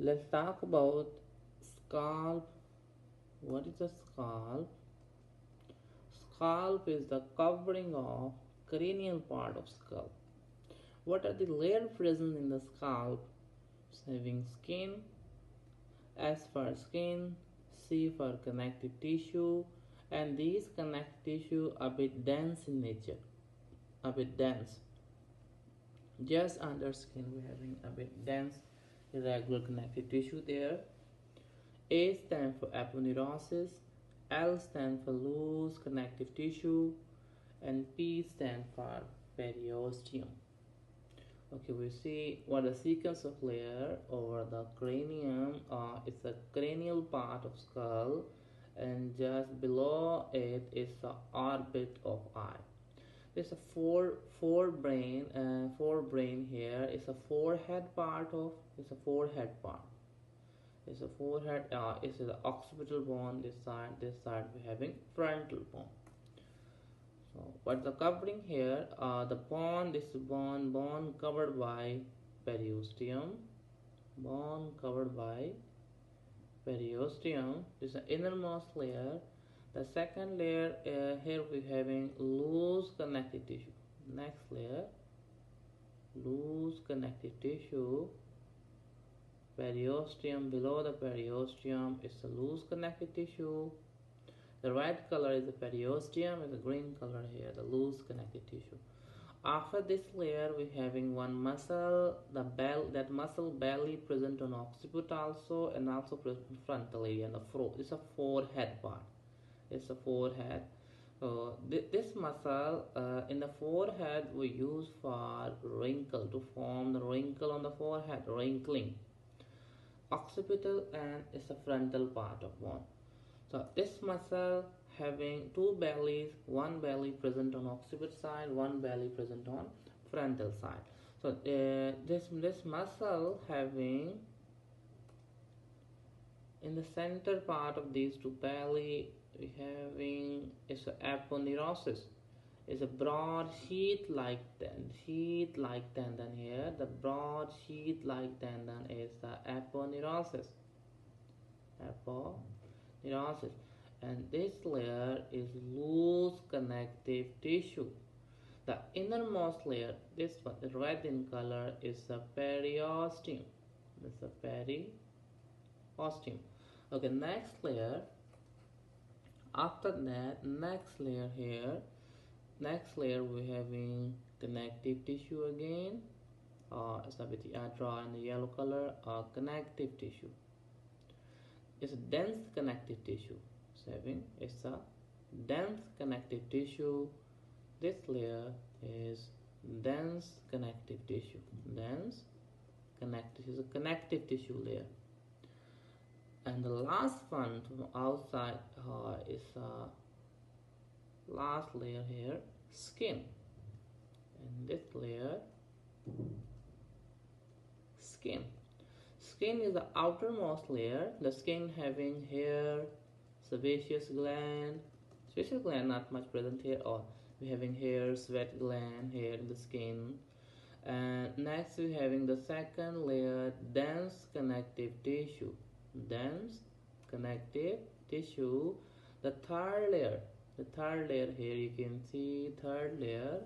Let's talk about scalp. What is a scalp? Scalp is the covering of cranial part of skull. What are the layers present in the scalp? Having skin, S for skin, C for connective tissue, and these connective tissue a bit dense in nature, a bit dense. Just under skin we're having a bit dense irregular connective tissue there. A stands for aponeurosis, L stands for loose connective tissue, and P stands for periosteum. Okay, we see what the sequence of layer over the cranium. It's a cranial part of skull, and just below it is the orbit of eye. There's a forebrain here. It's a forehead part of. It's a forehead part. It's a forehead. It's the occipital bone. This side we're having frontal bone. So what's the covering here? The bone. This bone covered by periosteum. Bone covered by periosteum. This is the innermost layer. The second layer, here we're having loose connective tissue. Next layer, loose connective tissue. Periosteum. Below the periosteum is a loose connective tissue. The red color is the periosteum, is the green color here, the loose connective tissue. After this layer, we're having one muscle, that muscle belly present on occiput also, and also present frontal area and the throat. It's a forehead part. It's a forehead. This muscle in the forehead we use for wrinkle, to form the wrinkle on the forehead, wrinkling. Occipital and it's a frontal part of bone. So this muscle having two bellies, one belly present on occiput side, one belly present on frontal side. So this muscle having in the center part of these two belly, we having is a aponeurosis. Is a broad sheath-like tendon here. The broad sheath-like tendon is the aponeurosis. Aponeurosis, and this layer is loose connective tissue. The innermost layer, this one, the red in color, is the periosteum. This is the periosteum. Okay, next layer. After that, next layer here. Next layer we're having connective tissue again. So with draw in the yellow color. Connective tissue. It's a dense connective tissue. It's a dense connective tissue. This layer is dense connective tissue. Dense connective is a connective tissue layer. And the last one from outside is last layer here, skin. And this layer, skin. Skin is the outermost layer. The skin having hair, sebaceous gland. Sebaceous gland not much present here. Or we having hair, sweat gland here in the skin. And next we having the second layer, dense connective tissue. Dense connective tissue. The third layer here you can see third layer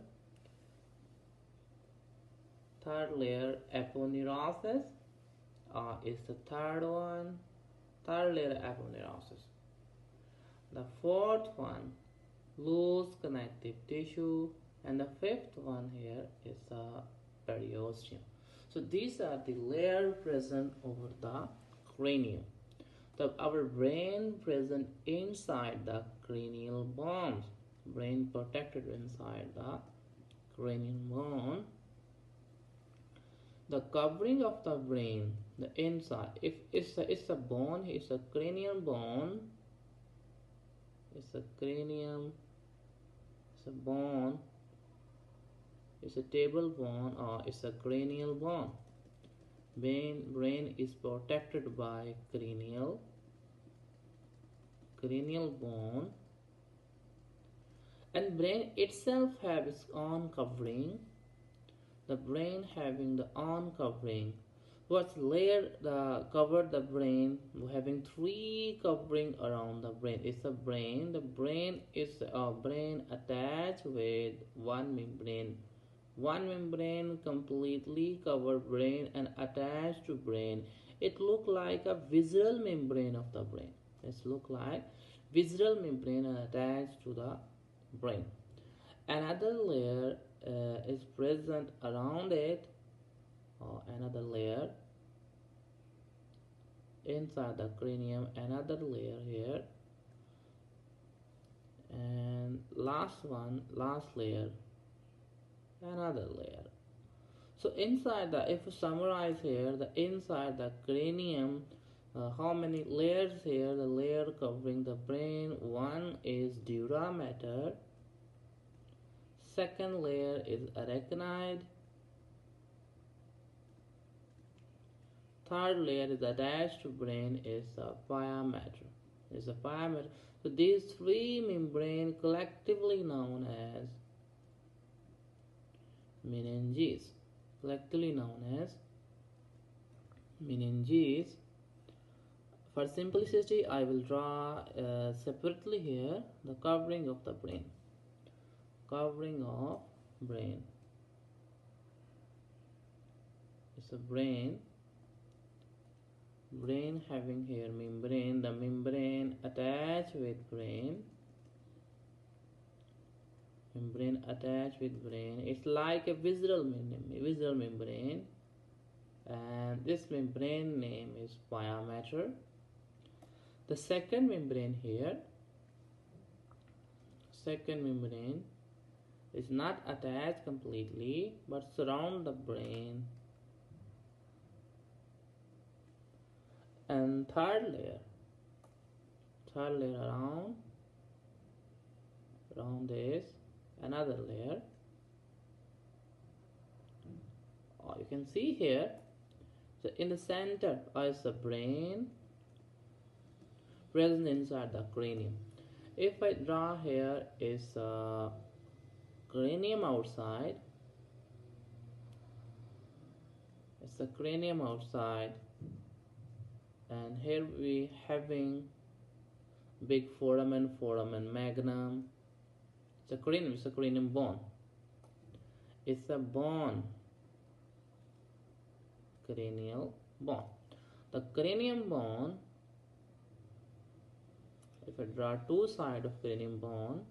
aponeurosis is the third layer aponeurosis. The fourth one loose connective tissue, and the fifth one here is the periosteum. So these are the layers present over the cranium. So our brain present inside the cranial bones. Brain protected inside the cranial bone. The covering of the brain, the inside. If it's a bone, it's a cranial bone. It's a cranium. It's a bone. It's a table bone, or it's a cranial bone. Brain is protected by cranial bone, and brain itself has its own covering. The brain having the own covering. What's layer cover the brain, having three covering around the brain. It's a brain. The brain is a brain attached with one membrane completely cover brain and attached to brain. It look like a visceral membrane of the brain. It's look like visceral membrane attached to the brain. Another layer is present around it, or another layer inside the cranium, another layer here, and last layer, another layer. So inside the, if you summarize here, the inside the cranium, how many layers here? The layer covering the brain, one is dura mater, second layer is arachnoid, third layer is attached to brain is a pia mater. Is a pia mater. So these three membrane collectively known as meninges. Collectively known as meninges. For simplicity, I will draw separately here the covering of the brain. Covering of brain. It's a brain. Brain having here membrane. The membrane attached with brain. Membrane attached with brain. It's like a visceral membrane. And this membrane name is pia mater. The second membrane here, second membrane is not attached completely but surround the brain. And third layer around this, another layer. You can see here, so in the center is the brain present inside the cranium. If I draw here is cranium outside, it's the cranium outside, and here we having big foramen magnum. It's a cranium bone. It's a bone, cranial bone. The cranium bone, if I draw two sides of cranium bone,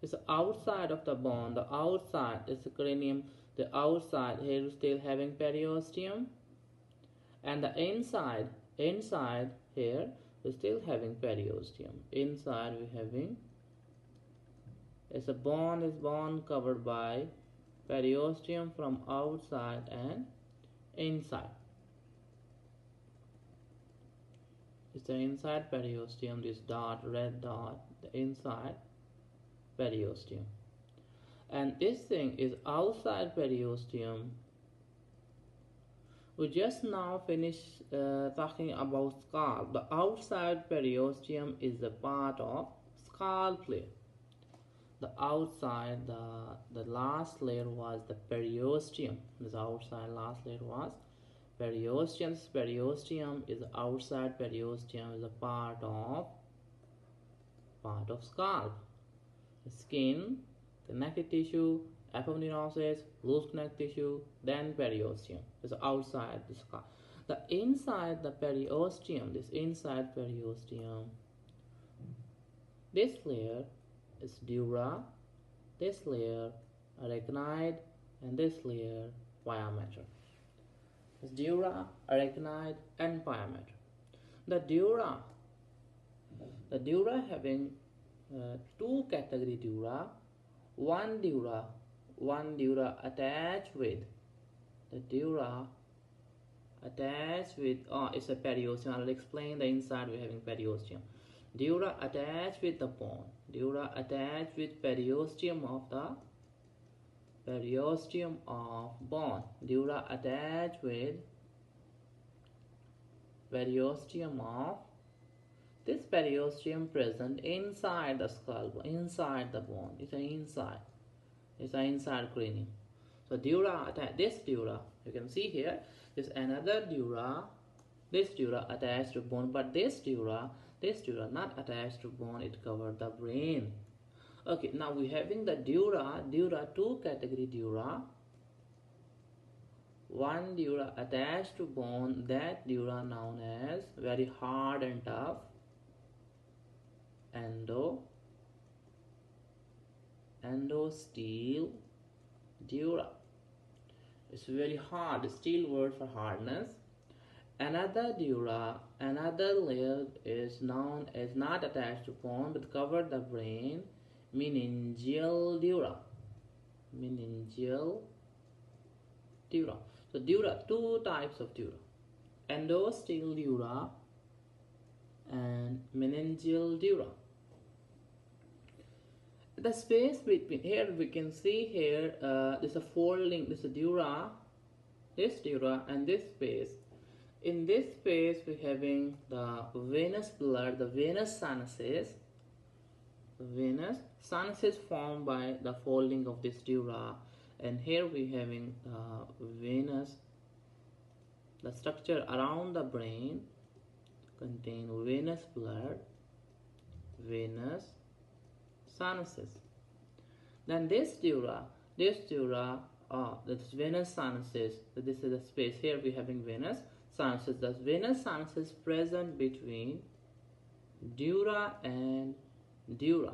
it's the outside of the bone. The outside is the cranium. The outside here is still having periosteum, and the inside here is still having periosteum. Inside we having, it's a bone covered by periosteum from outside and inside. It's the inside periosteum, this dot, red dot, the inside periosteum. And this thing is outside periosteum. We just now finished talking about scalp. The outside periosteum is the part of scalp layer. The outside, the last layer was the periosteum. This outside last layer was periosteum. This periosteum is outside periosteum is a part of scalp. The skin, connective tissue, epidermolysis, loose connective tissue, then periosteum. Is outside the scalp. The inside the periosteum, this inside periosteum, this layer is dura, this layer arachnoid, and this layer pia mater. It's dura, arachnoid, and pia mater. The dura having two category dura. One dura attached with the dura attached with it's a periosteum. I'll explain the inside. We're having periosteum. Dura attached with the bone. Dura attached with periosteum of bone. Dura attached with periosteum of this periosteum present inside the skull, inside the bone. It's an inside cranium. So dura attached, this dura, you can see here, this another dura, this dura attached to bone, but this dura not attached to bone, it covered the brain. Okay, now we having the dura, two category dura. One dura attached to bone, that dura known as very hard and tough, endosteel dura. It's very hard, steel word for hardness. Another dura, another layer is known as not attached to bone but covered the brain, meningeal dura. Meningeal dura. So dura, two types of dura, endosteel dura and meningeal dura. The space between, here we can see here there's a folding, this dura and this space. In this space we're having the venous blood, the venous sinuses. Venous sinuses formed by the folding of this dura, and here we're having venous, the structure around the brain contain venous blood, venous sinuses. Then this dura, this venous sinuses. So this is the space. Here we're having venous sinuses. The venous sinuses present between dura and dura.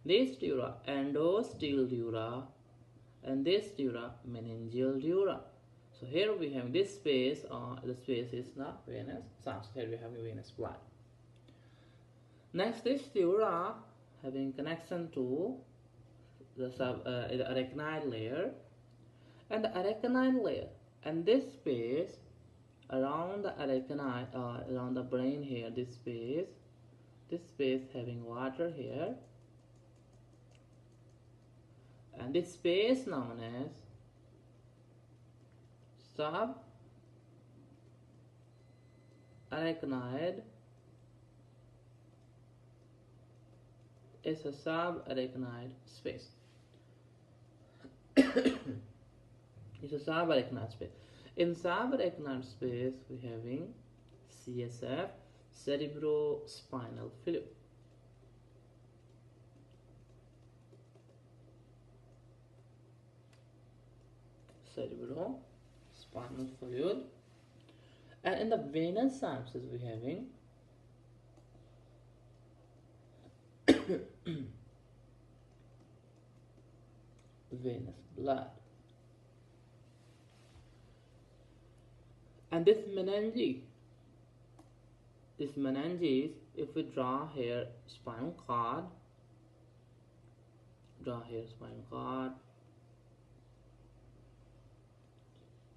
This dura, endosteel dura, and this dura, meningeal dura. So here we have this space, the space is the venous sinus. Here we have a venous blood. Next, this dura having connection to the arachnoid layer, and the arachnoid layer, and this space around the arachnoid, around the brain here, this space having water here, and this space known as subarachnoid is a subarachnoid space. It's a subarachnoid space. In subarachnoid space, we having CSF, cerebrospinal fluid. Cerebrospinal fluid. And in the venous sinuses, we having venous blood. And this meninges, if we draw here spinal cord,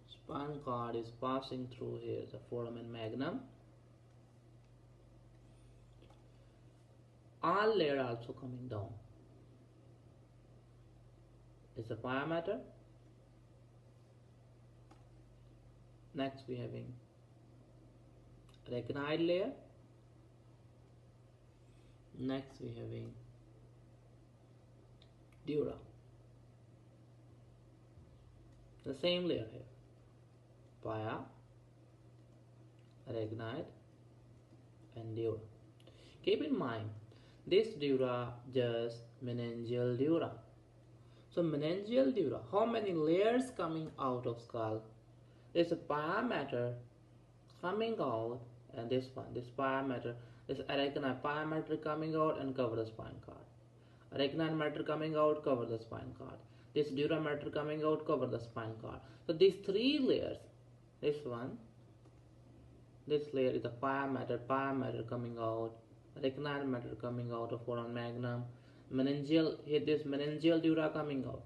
spinal cord is passing through here the foramen magnum. All layer also coming down is the pia mater. Next we having arachnoid layer. Next we having dura. The same layer here. Pia, arachnoid and dura. Keep in mind, this dura just meningeal dura. So meningeal dura, how many layers coming out of skull? There's a pia mater coming out, and this one, this pia mater, this arachnoid pia mater coming out and cover the spine cord. Arachnoid mater coming out, cover the spine cord. This dura mater coming out, cover the spine cord. So these three layers, this one, this layer is the pia mater coming out, arachnoid mater coming out of foramen magnum, meningeal, here this meningeal dura coming out.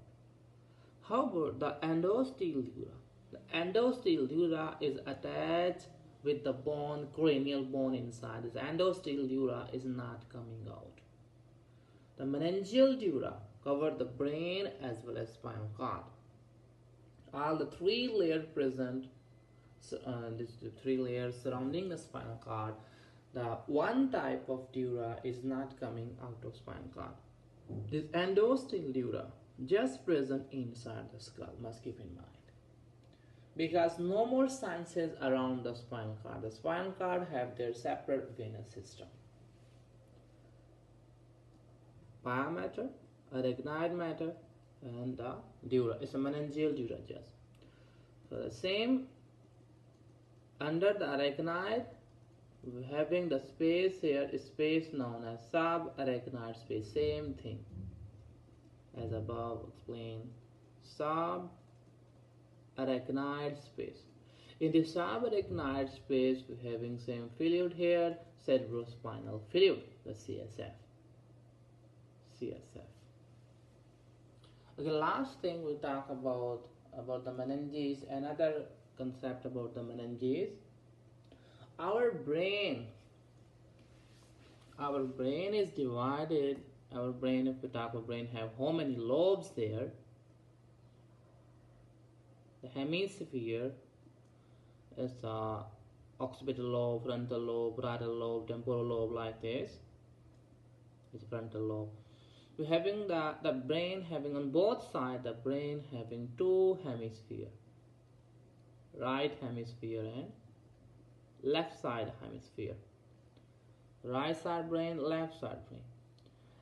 How about the endosteel dura? The endosteel dura is attached with the bone, cranial bone inside. This endosteel dura is not coming out. The meningeal dura cover the brain as well as spinal cord. All the three layers present, these three layers surrounding the spinal cord. The one type of dura is not coming out of spinal cord. This endosteel dura, just present inside the skull, must keep in mind. Because no more sciences around the spinal cord. The spinal cord have their separate venous system. Pia matter, arachnoid matter, and the dura. It's a meningeal dura just. So the same under the arachnoid, having the space here is space known as subarachnoid space. Same thing as above explained. Subarachnoid space. In the subarachnoid space, we're having same fluid here, cerebrospinal fluid, the CSF. Okay, last thing we'll talk about the meninges. Another concept about the meninges. Our brain is divided. Our brain, if we talk about brain, have how many lobes there? The hemisphere is occipital lobe, frontal lobe, parietal lobe, temporal lobe, like this. It's frontal lobe. We're having the brain having on both sides, the brain having two hemispheres, right hemisphere and left side hemisphere. Right side brain, left side brain.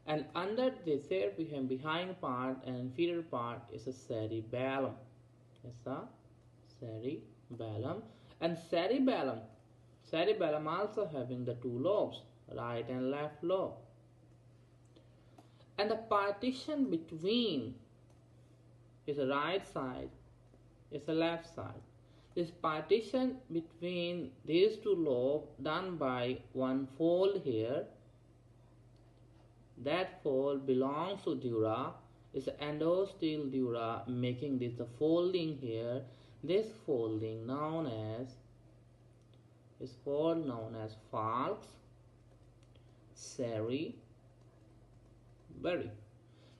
And under this here we have behind part and inferior part is a cerebellum. It's a cerebellum. And cerebellum also having the two lobes, right and left lobe. And the partition between is the right side, is the left side. This partition between these two lobes done by one fold here. That fold belongs to dura. Is the endostele dura, making this the folding here. This folding known as falx cerebri.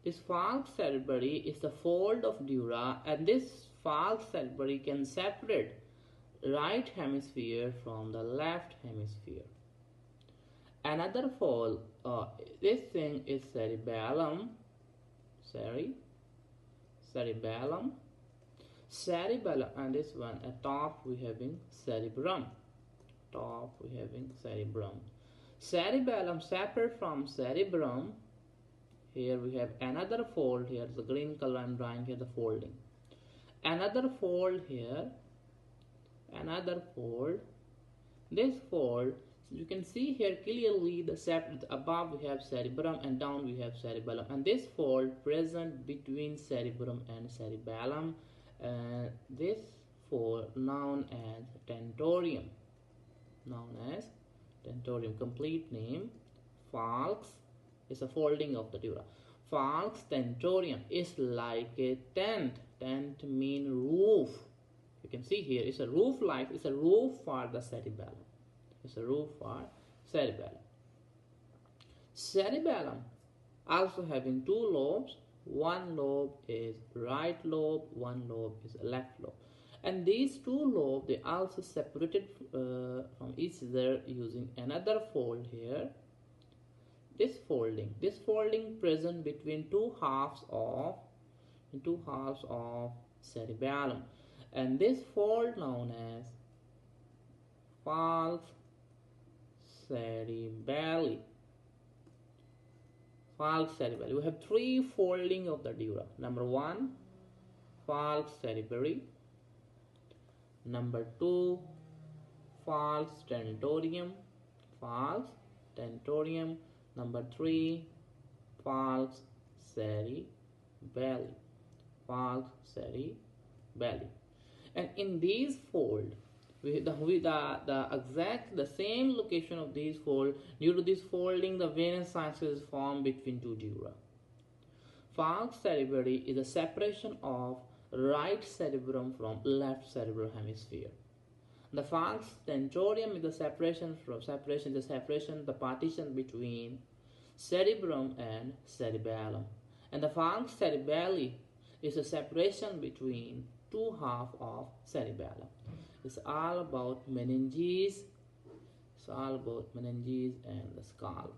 This falx cerebri is the fold of dura, and this falx cerebri can separate right hemisphere from the left hemisphere. Another fold, this thing is cerebellum, and this one at top we having cerebrum. Cerebellum separate from cerebrum. Here we have another fold here, the green color I'm drawing here, the folding. Another fold here, this fold, you can see here clearly the separate, above we have cerebrum and down we have cerebellum, and this fold present between cerebrum and cerebellum, this fold known as tentorium. Complete name falx is a folding of the dura. Falx tentorium is like a tent. Tent mean roof. You can see here it's a roof like, it's a roof for the cerebellum. Cerebellum also having two lobes. One lobe is right lobe, one lobe is left lobe. And these two lobes, they also separated from each other using another fold here. This folding present between two halves of cerebellum, and this fold known as falx cerebelli. We have three folding of the dura. Number one, falx cerebri. Number two, falx tentorium. Number three, falx cerebelli. And in these fold, the same location of these fold, due to this folding, the venous synapses form between two dura. Falx cerebri is a separation of right cerebrum from left cerebral hemisphere. The falx tentorium is the the partition between cerebrum and cerebellum. And the falx cerebelli is a separation between two halves of cerebellum. It's all about meninges. And the scalp.